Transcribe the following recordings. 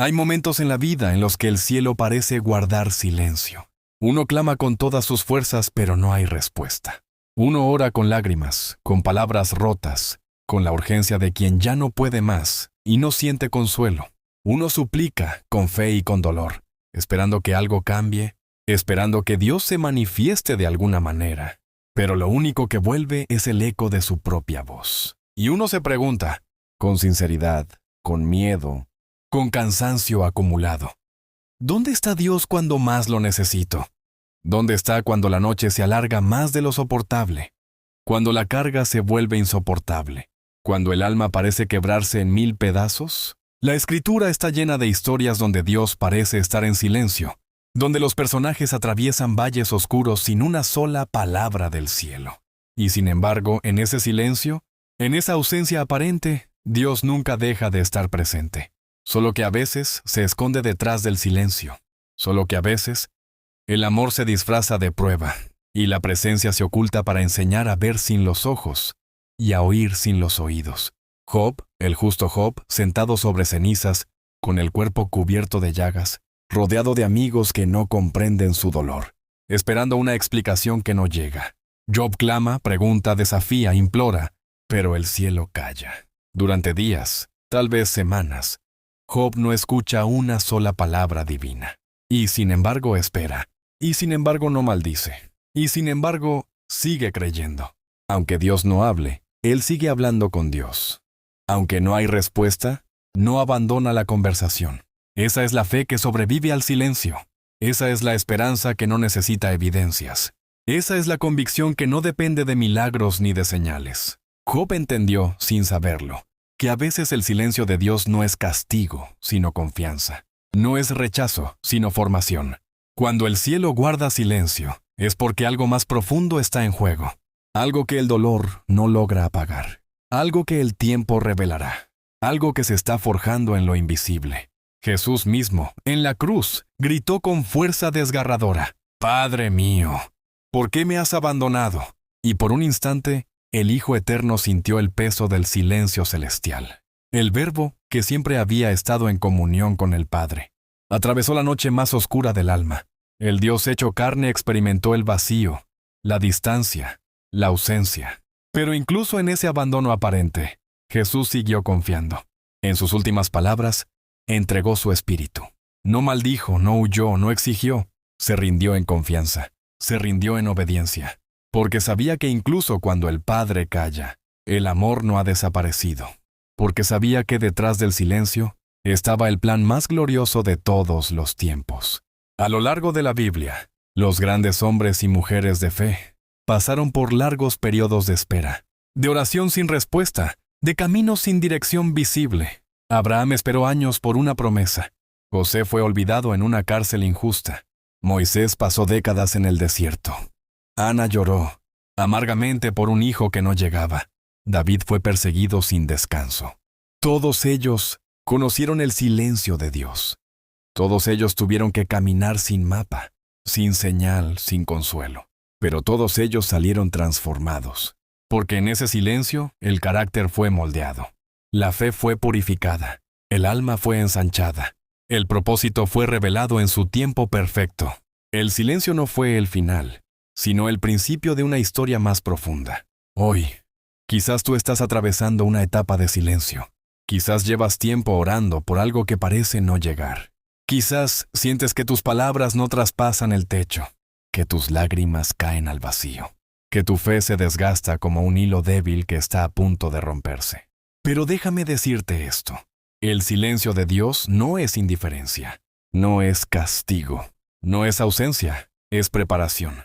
Hay momentos en la vida en los que el cielo parece guardar silencio. Uno clama con todas sus fuerzas, pero no hay respuesta. Uno ora con lágrimas, con palabras rotas, con la urgencia de quien ya no puede más y no siente consuelo. Uno suplica con fe y con dolor, esperando que algo cambie, esperando que Dios se manifieste de alguna manera. Pero lo único que vuelve es el eco de su propia voz. Y uno se pregunta, con sinceridad, con miedo, con cansancio acumulado, ¿dónde está Dios cuando más lo necesito? ¿Dónde está cuando la noche se alarga más de lo soportable? Cuando la carga se vuelve insoportable. Cuando el alma parece quebrarse en 1000 pedazos. La Escritura está llena de historias donde Dios parece estar en silencio, donde los personajes atraviesan valles oscuros sin una sola palabra del cielo. Y sin embargo, en ese silencio, en esa ausencia aparente, Dios nunca deja de estar presente. Solo que a veces se esconde detrás del silencio. Solo que a veces el amor se disfraza de prueba, y la presencia se oculta para enseñar a ver sin los ojos y a oír sin los oídos. Job, el justo Job, sentado sobre cenizas, con el cuerpo cubierto de llagas, rodeado de amigos que no comprenden su dolor, esperando una explicación que no llega. Job clama, pregunta, desafía, implora, pero el cielo calla. Durante días, tal vez semanas, Job no escucha una sola palabra divina. Y sin embargo espera. Y sin embargo no maldice. Y sin embargo sigue creyendo. Aunque Dios no hable, él sigue hablando con Dios. Aunque no hay respuesta, no abandona la conversación. Esa es la fe que sobrevive al silencio. Esa es la esperanza que no necesita evidencias. Esa es la convicción que no depende de milagros ni de señales. Job entendió, sin saberlo, que a veces el silencio de Dios no es castigo, sino confianza. No es rechazo, sino formación. Cuando el cielo guarda silencio, es porque algo más profundo está en juego. Algo que el dolor no logra apagar. Algo que el tiempo revelará. Algo que se está forjando en lo invisible. Jesús mismo, en la cruz, gritó con fuerza desgarradora: «Padre mío, ¿por qué me has abandonado?». Y por un instante, el Hijo Eterno sintió el peso del silencio celestial. El Verbo, que siempre había estado en comunión con el Padre, atravesó la noche más oscura del alma. El Dios hecho carne experimentó el vacío, la distancia, la ausencia. Pero incluso en ese abandono aparente, Jesús siguió confiando. En sus últimas palabras, entregó su espíritu. No maldijo, no huyó, no exigió. Se rindió en confianza, se rindió en obediencia. Porque sabía que incluso cuando el Padre calla, el amor no ha desaparecido. Porque sabía que detrás del silencio estaba el plan más glorioso de todos los tiempos. A lo largo de la Biblia, los grandes hombres y mujeres de fe pasaron por largos periodos de espera, de oración sin respuesta, de caminos sin dirección visible. Abraham esperó años por una promesa. José fue olvidado en una cárcel injusta. Moisés pasó décadas en el desierto. Ana lloró amargamente por un hijo que no llegaba. David fue perseguido sin descanso. Todos ellos conocieron el silencio de Dios. Todos ellos tuvieron que caminar sin mapa, sin señal, sin consuelo. Pero todos ellos salieron transformados, porque en ese silencio el carácter fue moldeado. La fe fue purificada, el alma fue ensanchada, el propósito fue revelado en su tiempo perfecto. El silencio no fue el final, sino el principio de una historia más profunda. Hoy, quizás tú estás atravesando una etapa de silencio. Quizás llevas tiempo orando por algo que parece no llegar. Quizás sientes que tus palabras no traspasan el techo, que tus lágrimas caen al vacío, que tu fe se desgasta como un hilo débil que está a punto de romperse. Pero déjame decirte esto: el silencio de Dios no es indiferencia, no es castigo, no es ausencia, es preparación,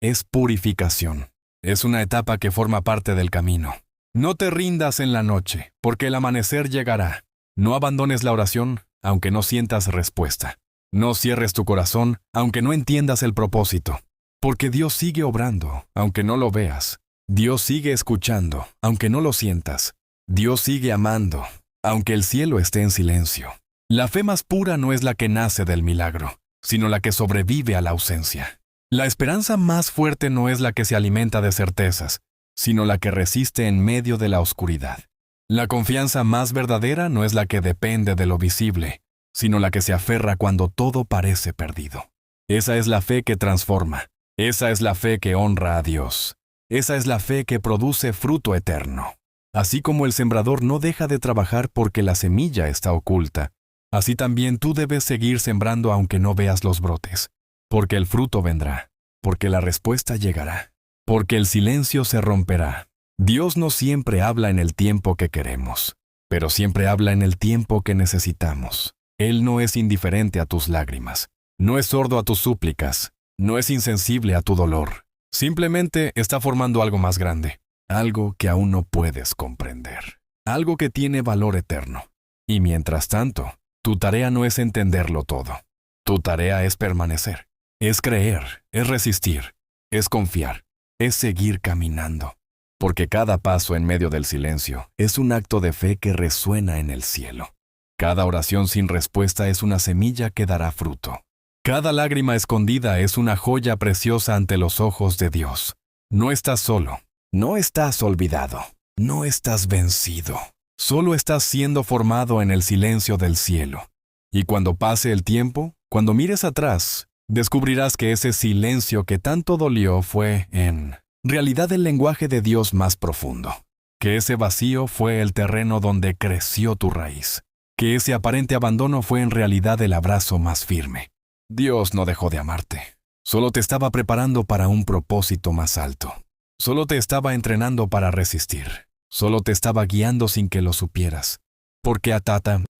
es purificación, es una etapa que forma parte del camino. No te rindas en la noche, porque el amanecer llegará. No abandones la oración, aunque no sientas respuesta. No cierres tu corazón, aunque no entiendas el propósito. Porque Dios sigue obrando, aunque no lo veas. Dios sigue escuchando, aunque no lo sientas. Dios sigue amando, aunque el cielo esté en silencio. La fe más pura no es la que nace del milagro, sino la que sobrevive a la ausencia. La esperanza más fuerte no es la que se alimenta de certezas, sino la que resiste en medio de la oscuridad. La confianza más verdadera no es la que depende de lo visible, sino la que se aferra cuando todo parece perdido. Esa es la fe que transforma. Esa es la fe que honra a Dios. Esa es la fe que produce fruto eterno. Así como el sembrador no deja de trabajar porque la semilla está oculta, así también tú debes seguir sembrando aunque no veas los brotes, porque el fruto vendrá, porque la respuesta llegará, porque el silencio se romperá. Dios no siempre habla en el tiempo que queremos, pero siempre habla en el tiempo que necesitamos. Él no es indiferente a tus lágrimas, no es sordo a tus súplicas, no es insensible a tu dolor. Simplemente está formando algo más grande, algo que aún no puedes comprender, algo que tiene valor eterno. Y mientras tanto, tu tarea no es entenderlo todo. Tu tarea es permanecer, es creer, es resistir, es confiar, es seguir caminando. Porque cada paso en medio del silencio es un acto de fe que resuena en el cielo. Cada oración sin respuesta es una semilla que dará fruto. Cada lágrima escondida es una joya preciosa ante los ojos de Dios. No estás solo, no estás olvidado, no estás vencido. Solo estás siendo formado en el silencio del cielo. Y cuando pase el tiempo, cuando mires atrás, descubrirás que ese silencio que tanto dolió fue, en realidad, el lenguaje de Dios más profundo. Que ese vacío fue el terreno donde creció tu raíz. Que ese aparente abandono fue en realidad el abrazo más firme. Dios no dejó de amarte. Solo te estaba preparando para un propósito más alto. Solo te estaba entrenando para resistir. Solo te estaba guiando sin que lo supieras. Porque a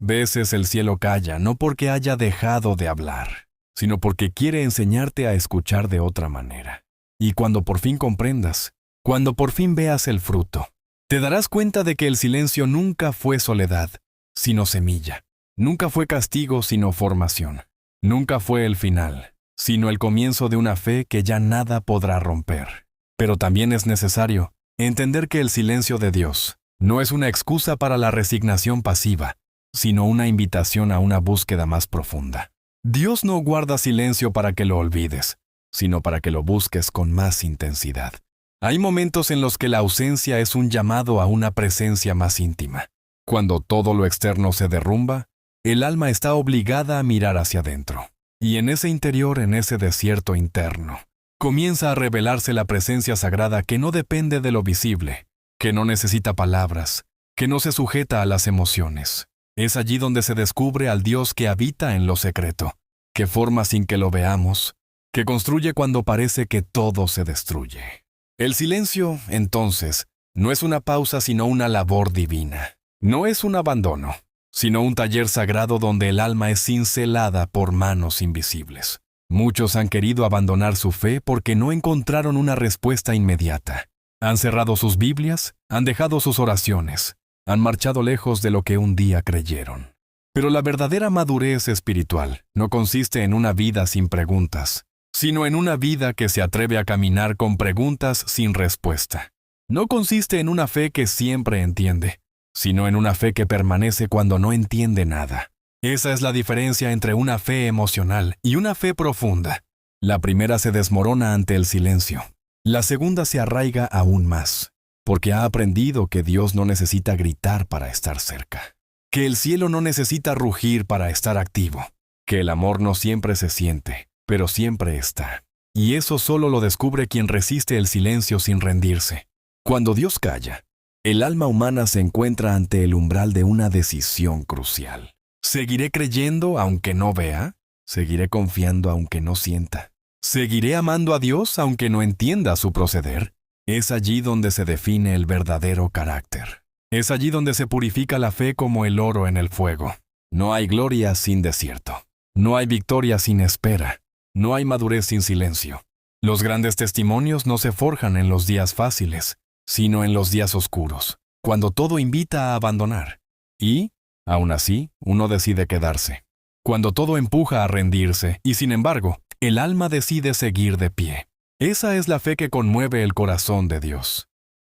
veces el cielo calla, no porque haya dejado de hablar, sino porque quiere enseñarte a escuchar de otra manera. Y cuando por fin comprendas, cuando por fin veas el fruto, te darás cuenta de que el silencio nunca fue soledad, sino semilla. Nunca fue castigo, sino formación. Nunca fue el final, sino el comienzo de una fe que ya nada podrá romper. Pero también es necesario entender que el silencio de Dios no es una excusa para la resignación pasiva, sino una invitación a una búsqueda más profunda. Dios no guarda silencio para que lo olvides, sino para que lo busques con más intensidad. Hay momentos en los que la ausencia es un llamado a una presencia más íntima. Cuando todo lo externo se derrumba, el alma está obligada a mirar hacia adentro. Y en ese interior, en ese desierto interno, comienza a revelarse la presencia sagrada que no depende de lo visible, que no necesita palabras, que no se sujeta a las emociones. Es allí donde se descubre al Dios que habita en lo secreto, que forma sin que lo veamos, que construye cuando parece que todo se destruye. El silencio, entonces, no es una pausa sino una labor divina. No es un abandono, sino un taller sagrado donde el alma es cincelada por manos invisibles. Muchos han querido abandonar su fe porque no encontraron una respuesta inmediata. Han cerrado sus Biblias, han dejado sus oraciones, han marchado lejos de lo que un día creyeron. Pero la verdadera madurez espiritual no consiste en una vida sin preguntas, sino en una vida que se atreve a caminar con preguntas sin respuesta. No consiste en una fe que siempre entiende, sino en una fe que permanece cuando no entiende nada. Esa es la diferencia entre una fe emocional y una fe profunda. La primera se desmorona ante el silencio. La segunda se arraiga aún más, porque ha aprendido que Dios no necesita gritar para estar cerca, que el cielo no necesita rugir para estar activo, que el amor no siempre se siente, pero siempre está. Y eso solo lo descubre quien resiste el silencio sin rendirse. Cuando Dios calla, el alma humana se encuentra ante el umbral de una decisión crucial. ¿Seguiré creyendo aunque no vea? ¿Seguiré confiando aunque no sienta? ¿Seguiré amando a Dios aunque no entienda su proceder? Es allí donde se define el verdadero carácter. Es allí donde se purifica la fe como el oro en el fuego. No hay gloria sin desierto. No hay victoria sin espera. No hay madurez sin silencio. Los grandes testimonios no se forjan en los días fáciles, sino en los días oscuros, cuando todo invita a abandonar. Y, aún así, uno decide quedarse. Cuando todo empuja a rendirse, y sin embargo, el alma decide seguir de pie. Esa es la fe que conmueve el corazón de Dios.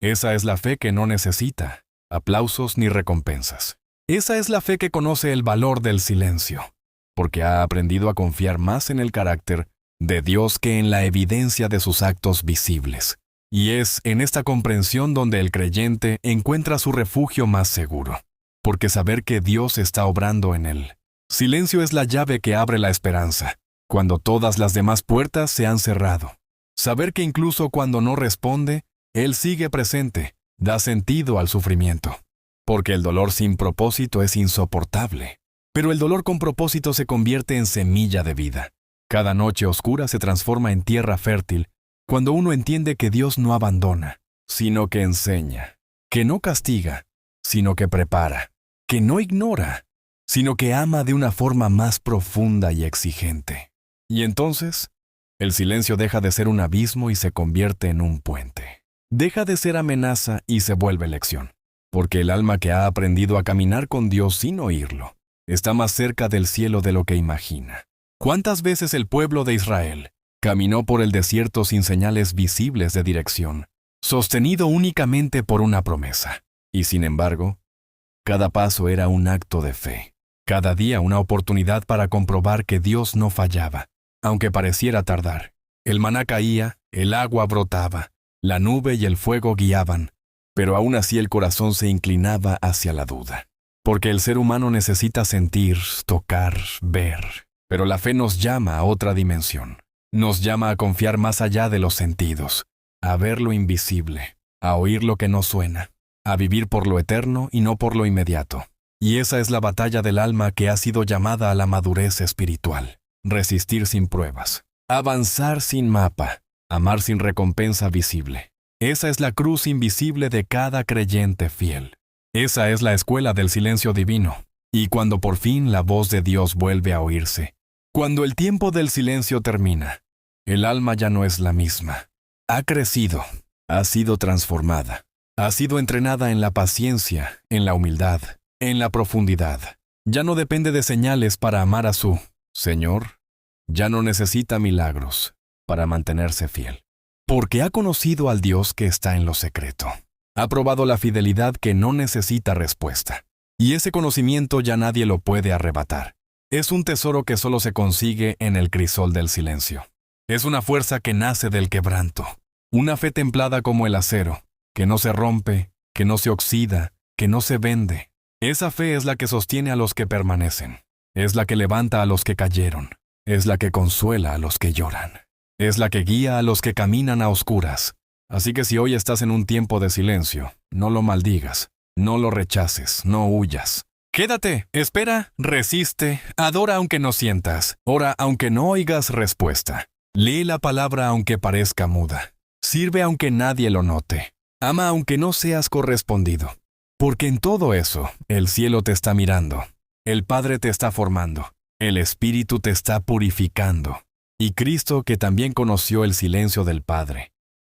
Esa es la fe que no necesita aplausos ni recompensas. Esa es la fe que conoce el valor del silencio, porque ha aprendido a confiar más en el carácter de Dios que en la evidencia de sus actos visibles. Y es en esta comprensión donde el creyente encuentra su refugio más seguro, porque saber que Dios está obrando en él Silencio es la llave que abre la esperanza, cuando todas las demás puertas se han cerrado. Saber que incluso cuando no responde, Él sigue presente, da sentido al sufrimiento. Porque el dolor sin propósito es insoportable. Pero el dolor con propósito se convierte en semilla de vida. Cada noche oscura se transforma en tierra fértil cuando uno entiende que Dios no abandona, sino que enseña, que no castiga, sino que prepara, que no ignora, sino que ama de una forma más profunda y exigente. Y entonces, el silencio deja de ser un abismo y se convierte en un puente. Deja de ser amenaza y se vuelve lección. Porque el alma que ha aprendido a caminar con Dios sin oírlo, está más cerca del cielo de lo que imagina. ¿Cuántas veces el pueblo de Israel caminó por el desierto sin señales visibles de dirección, sostenido únicamente por una promesa? Y sin embargo, cada paso era un acto de fe. Cada día una oportunidad para comprobar que Dios no fallaba, aunque pareciera tardar. El maná caía, el agua brotaba, la nube y el fuego guiaban, pero aún así el corazón se inclinaba hacia la duda. Porque el ser humano necesita sentir, tocar, ver. Pero la fe nos llama a otra dimensión. Nos llama a confiar más allá de los sentidos, a ver lo invisible, a oír lo que no suena, a vivir por lo eterno y no por lo inmediato. Y esa es la batalla del alma que ha sido llamada a la madurez espiritual. Resistir sin pruebas, avanzar sin mapa, amar sin recompensa visible. Esa es la cruz invisible de cada creyente fiel. Esa es la escuela del silencio divino. Y cuando por fin la voz de Dios vuelve a oírse, cuando el tiempo del silencio termina, el alma ya no es la misma. Ha crecido, ha sido transformada, ha sido entrenada en la paciencia, en la humildad, en la profundidad. Ya no depende de señales para amar a su Señor. Ya no necesita milagros para mantenerse fiel. Porque ha conocido al Dios que está en lo secreto. Ha probado la fidelidad que no necesita respuesta. Y ese conocimiento ya nadie lo puede arrebatar. Es un tesoro que solo se consigue en el crisol del silencio. Es una fuerza que nace del quebranto. Una fe templada como el acero, que no se rompe, que no se oxida, que no se vende. Esa fe es la que sostiene a los que permanecen. Es la que levanta a los que cayeron. Es la que consuela a los que lloran. Es la que guía a los que caminan a oscuras. Así que si hoy estás en un tiempo de silencio, no lo maldigas, no lo rechaces, no huyas. Quédate, espera, resiste, adora aunque no sientas, ora aunque no oigas respuesta. Lee la palabra aunque parezca muda. Sirve aunque nadie lo note. Ama aunque no seas correspondido. Porque en todo eso, el cielo te está mirando. El Padre te está formando. El Espíritu te está purificando. Y Cristo, que también conoció el silencio del Padre,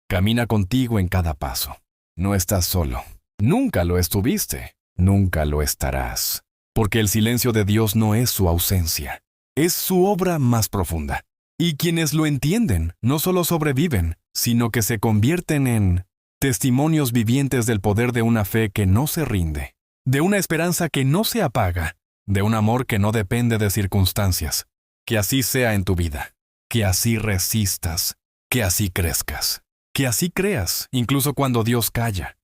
camina contigo en cada paso. No estás solo. Nunca lo estuviste. Nunca lo estarás. Porque el silencio de Dios no es su ausencia. Es su obra más profunda. Y quienes lo entienden no solo sobreviven, sino que se convierten en testimonios vivientes del poder de una fe que no se rinde, de una esperanza que no se apaga, de un amor que no depende de circunstancias. Que así sea en tu vida. Que así resistas. Que así crezcas. Que así creas, incluso cuando Dios calla.